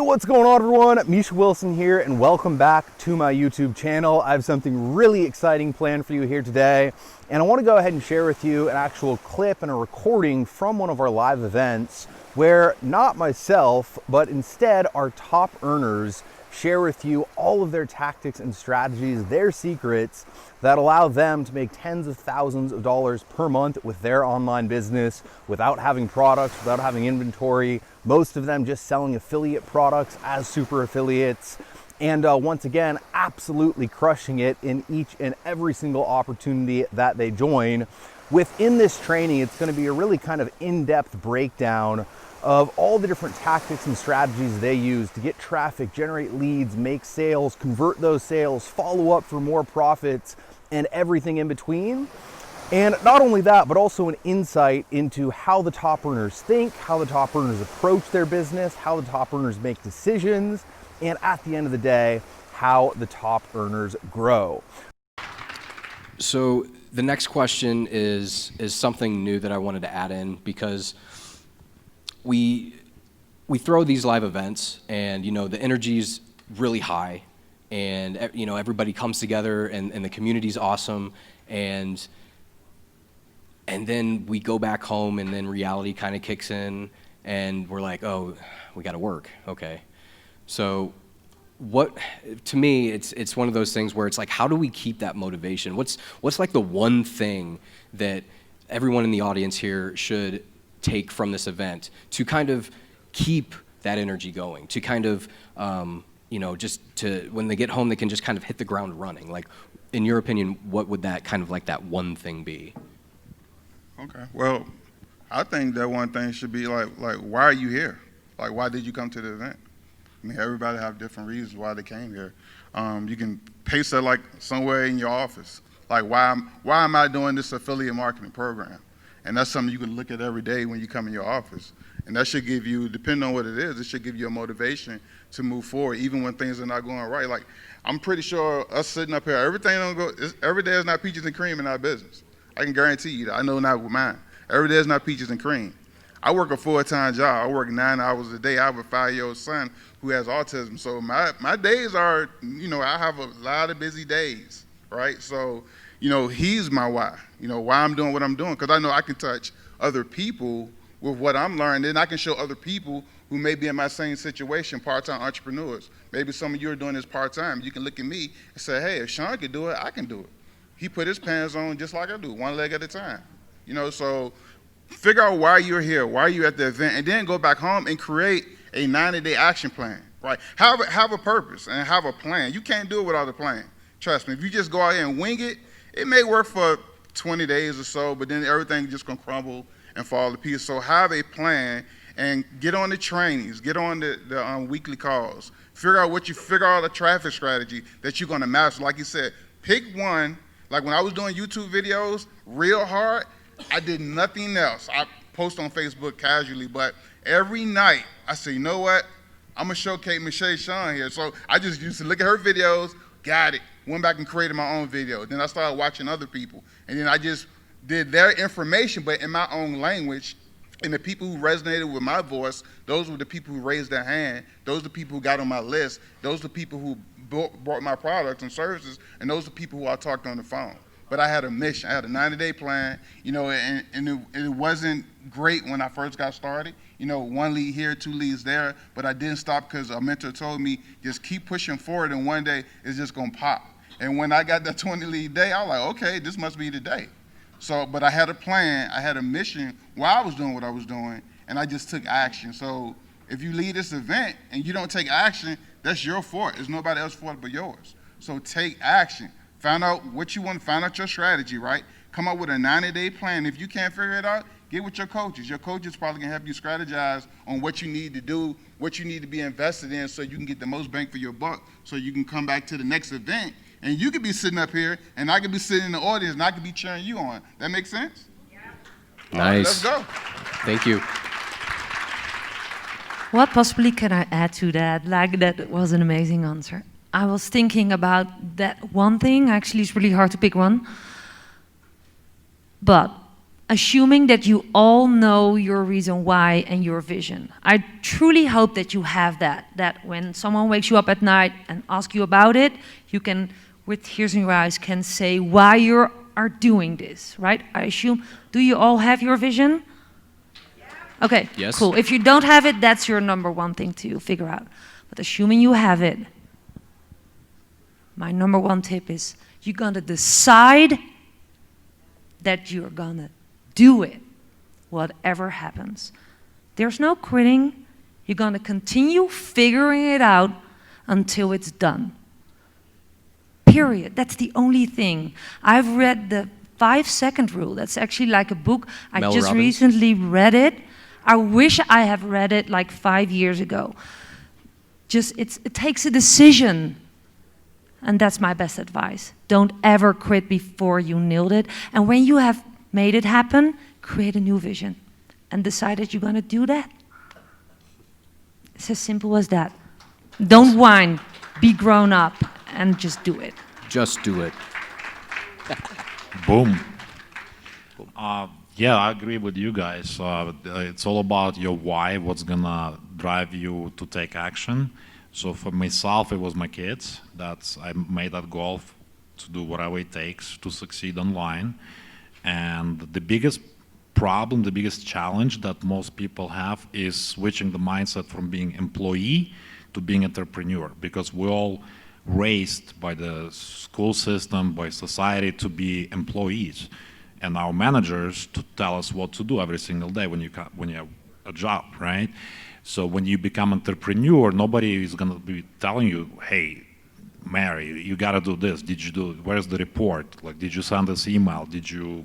What's going on, everyone? Misha Wilson here, and welcome back to my YouTube channel. I have something really exciting planned for you here today, and I want to go ahead and share with you an actual clip and a recording from one of our live events where not myself, but instead our top earners share with you all of their tactics and strategies, their secrets that allow them to make tens of thousands of dollars per month with their online business without having products, without having inventory, most of them just selling affiliate products as super affiliates. And once again, absolutely crushing it in each and every single opportunity that they join. Within this training, it's going to be a really kind of in-depth breakdown of all the different tactics and strategies they use to get traffic, generate leads, make sales, convert those sales, follow up for more profits, and everything in between. And not only that, but also an insight into how the top earners think, how the top earners approach their business, how the top earners make decisions, and at the end of the day, how the top earners grow. So the next question is something new that I wanted to add in, because we throw these live events, and the energy's really high, and everybody comes together, and the community's awesome, and then we go back home, and then reality kind of kicks in, and we're like, oh, we got to work. Okay, so to me, it's one of those things where it's like, how do we keep that motivation? What's like the one thing that everyone in the audience here should take from this event to kind of keep that energy going, to kind of just to, when they get home, they can just kind of hit the ground running? Like, in your opinion, what would that kind of like that one thing be? Okay, well, I think that one thing should be like why are you here? Like, why did you come to the event? I mean, everybody have different reasons why they came here. You can paste that like somewhere in your office. Like, why am I doing this affiliate marketing program? And that's something you can look at every day when you come in your office. And that should give you, depending on what it is, it should give you a motivation to move forward, even when things are not going right. Like, I'm pretty sure us sitting up here, every day is not peaches and cream in our business. I can guarantee you that. I know not with mine. Every day is not peaches and cream. I work a full-time job. I work 9 hours a day. I have a 5-year-old son who has autism. So my days are, I have a lot of busy days, right? So, he's my why. Why I'm doing what I'm doing, because I know I can touch other people with what I'm learning, and I can show other people who may be in my same situation, part-time entrepreneurs. Maybe some of you are doing this part-time. You can look at me and say, hey, if Sean can do it, I can do it. He put his pants on just like I do, one leg at a time. So figure out why you're here, why you're at the event, and then go back home and create a 90-day action plan, right? Have a purpose and have a plan. You can't do it without a plan. Trust me, if you just go out here and wing it, it may work for 20 days or so, but then everything just gonna crumble and fall to pieces. So have a plan and get on the trainings, get on the weekly calls. Figure out a traffic strategy that you're gonna master. Like you said, pick one. Like when I was doing YouTube videos real hard, I did nothing else. I post on Facebook casually, but every night I say, you know what? I'm gonna showcase Michelle Sean here. So I just used to look at her videos, got it, went back and created my own video. Then I started watching other people. And then I just did their information, but in my own language. And the people who resonated with my voice, those were the people who raised their hand. Those are the people who got on my list. Those are the people who bought my products and services. And those are the people who I talked on the phone. But I had a mission. I had a 90-day plan, and it wasn't great when I first got started. 1 lead here, 2 leads there. But I didn't stop because a mentor told me, just keep pushing forward, and one day it's just going to pop. And when I got that 20 lead day, I was like, okay, this must be the day. So, but I had a plan, I had a mission while I was doing what I was doing, and I just took action. So if you lead this event and you don't take action, that's your fault. It's nobody else's fault but yours. So take action. Find out what you want, find out your strategy, right? Come up with a 90-day plan. If you can't figure it out, get with your coaches. Your coaches probably can help you strategize on what you need to do, what you need to be invested in so you can get the most bang for your buck, so you can come back to the next event. And you could be sitting up here, and I could be sitting in the audience, and I could be cheering you on. That makes sense? Yeah. Nice. Let's go. Thank you. What possibly can I add to that? Like, that was an amazing answer. I was thinking about that one thing. Actually, it's really hard to pick one. But assuming that you all know your reason why and your vision. I truly hope that you have that when someone wakes you up at night and asks you about it, you can, with tears in your eyes, can say why you are doing this, right? I assume, do you all have your vision? Okay, Yes. cool. If you don't have it, that's your number one thing to figure out. But assuming you have it, my number one tip is you're gonna decide that you're gonna do it, whatever happens. There's no quitting. You're gonna continue figuring it out until it's done. Period. That's the only thing. I've read the 5-second rule. That's actually like a book. I Mel just Robbins? recently read it. I wish I have read it like 5 years ago. It takes a decision. And that's my best advice. Don't ever quit before you nailed it. And when you have made it happen, create a new vision and decide that you're going to do that. It's as simple as that. Don't whine, be grown up, and just do it. Just do it. Boom. Yeah, I agree with you guys. It's all about your why, what's gonna drive you to take action. So for myself, it was my kids. I made that goal to do whatever it takes to succeed online. And the biggest problem, the biggest challenge that most people have is switching the mindset from being employee to being entrepreneur, because we're all raised by the school system, by society to be employees, and our managers to tell us what to do every single day when you have a job, right? So when you become entrepreneur, nobody is gonna be telling you, hey, Mary, you gotta do this. Where's the report? Like, did you send this email? Did you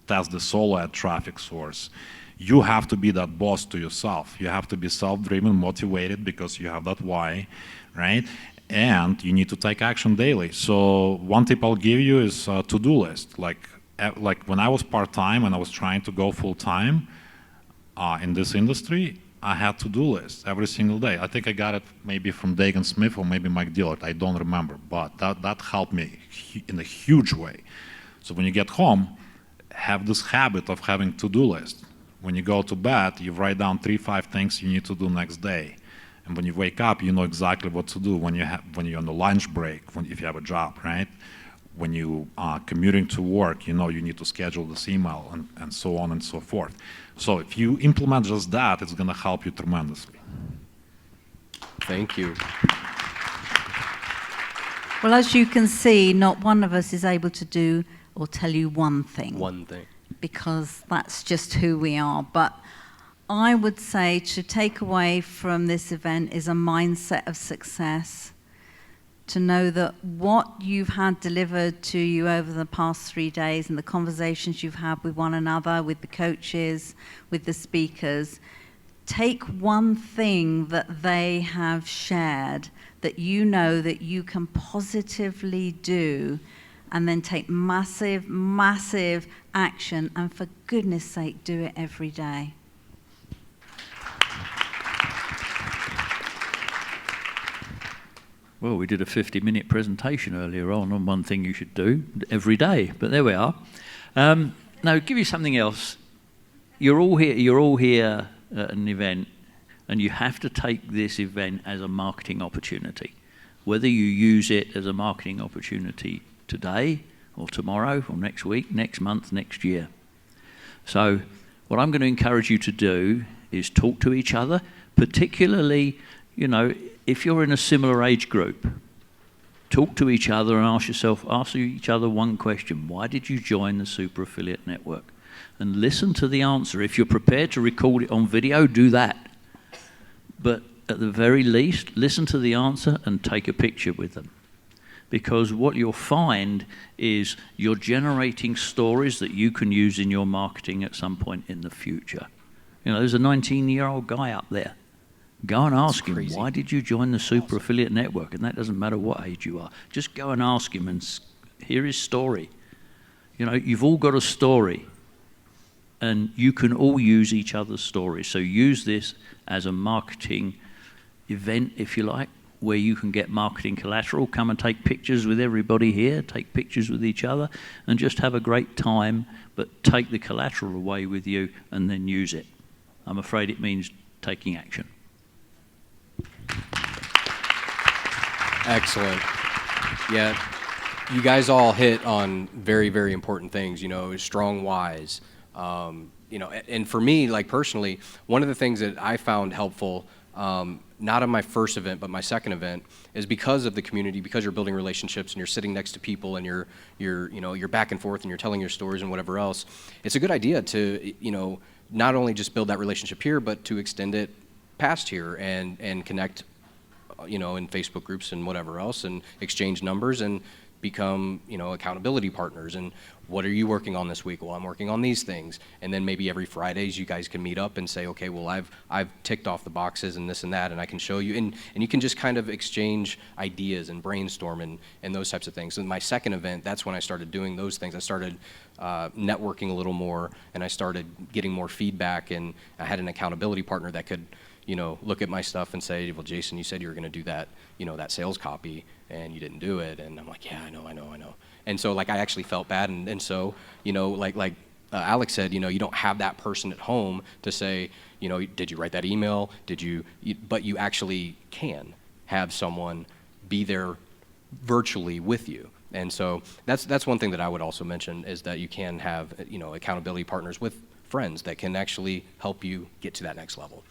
test the solo ad traffic source? You have to be that boss to yourself. You have to be self-driven, motivated, because you have that why, right? And you need to take action daily. So one tip I'll give you is a to-do list. Like when I was part-time and I was trying to go full-time in this industry, I had to-do lists every single day. I think I got it maybe from Dagan Smith or maybe Mike Dillard, I don't remember, but that helped me in a huge way. So when you get home, have this habit of having to-do list. When you go to bed, you write down 3-5 things you need to do next day. And when you wake up, you know exactly what to do when you're on the lunch break, if you have a job, right? When you are commuting to work, you know you need to schedule this email and so on and so forth. So if you implement just that, it's gonna help you tremendously. Thank you. Well, as you can see, not one of us is able to do or tell you one thing. One thing. Because that's just who we are. But I would say to take away from this event is a mindset of success, to know that what you've had delivered to you over the past 3 days and the conversations you've had with one another, with the coaches, with the speakers, take one thing that they have shared that you know that you can positively do, and then take massive, massive action, and for goodness sake, do it every day. Well, we did a 50-minute presentation earlier on one thing you should do every day, but there we are. Now, give you something else. You're all here at an event, and you have to take this event as a marketing opportunity. Whether you use it as a marketing opportunity today or tomorrow or next week, next month, next year. So what I'm going to encourage you to do is talk to each other, particularly, you know, if you're in a similar age group. Talk to each other and ask each other one question. Why did you join the Super Affiliate Network? And listen to the answer. If you're prepared to record it on video, do that. But at the very least, listen to the answer and take a picture with them. Because what you'll find is you're generating stories that you can use in your marketing at some point in the future. You know, there's a 19-year-old guy up there. Go and ask him, why did you join the Super Affiliate Network? And that doesn't matter what age you are. Just go and ask him and hear his story. You know, you've all got a story. And you can all use each other's stories. So use this as a marketing event, if you like, where you can get marketing collateral, come and take pictures with everybody here, take pictures with each other, and just have a great time, but take the collateral away with you and then use it. I'm afraid it means taking action. Excellent. Yeah, you guys all hit on very, very important things, you know, strong whys. You know, and for me, like personally, one of the things that I found helpful, not on my first event, but my second event, is because of the community, because you're building relationships and you're sitting next to people and you're back and forth and you're telling your stories and whatever else. It's a good idea to, you know, not only just build that relationship here, but to extend it past here and connect, you know, in Facebook groups and whatever else, and exchange numbers and become, you know, accountability partners. And what are you working on this week? Well, I'm working on these things. And then maybe every Fridays you guys can meet up and say, okay, well, I've ticked off the boxes and this and that, and I can show you. And you can just kind of exchange ideas and brainstorm and those types of things. And my second event, that's when I started doing those things. I started networking a little more, and I started getting more feedback, and I had an accountability partner that could, you know, look at my stuff and say, well, Jason, you said you were going to do that, you know, that sales copy, and you didn't do it. And I'm like, yeah, I know. And so, like, I actually felt bad. And so, you know, like Alex said, you know, you don't have that person at home to say, you know, did you write that email? But you actually can have someone be there virtually with you. And so that's one thing that I would also mention, is that you can have, you know, accountability partners with friends that can actually help you get to that next level.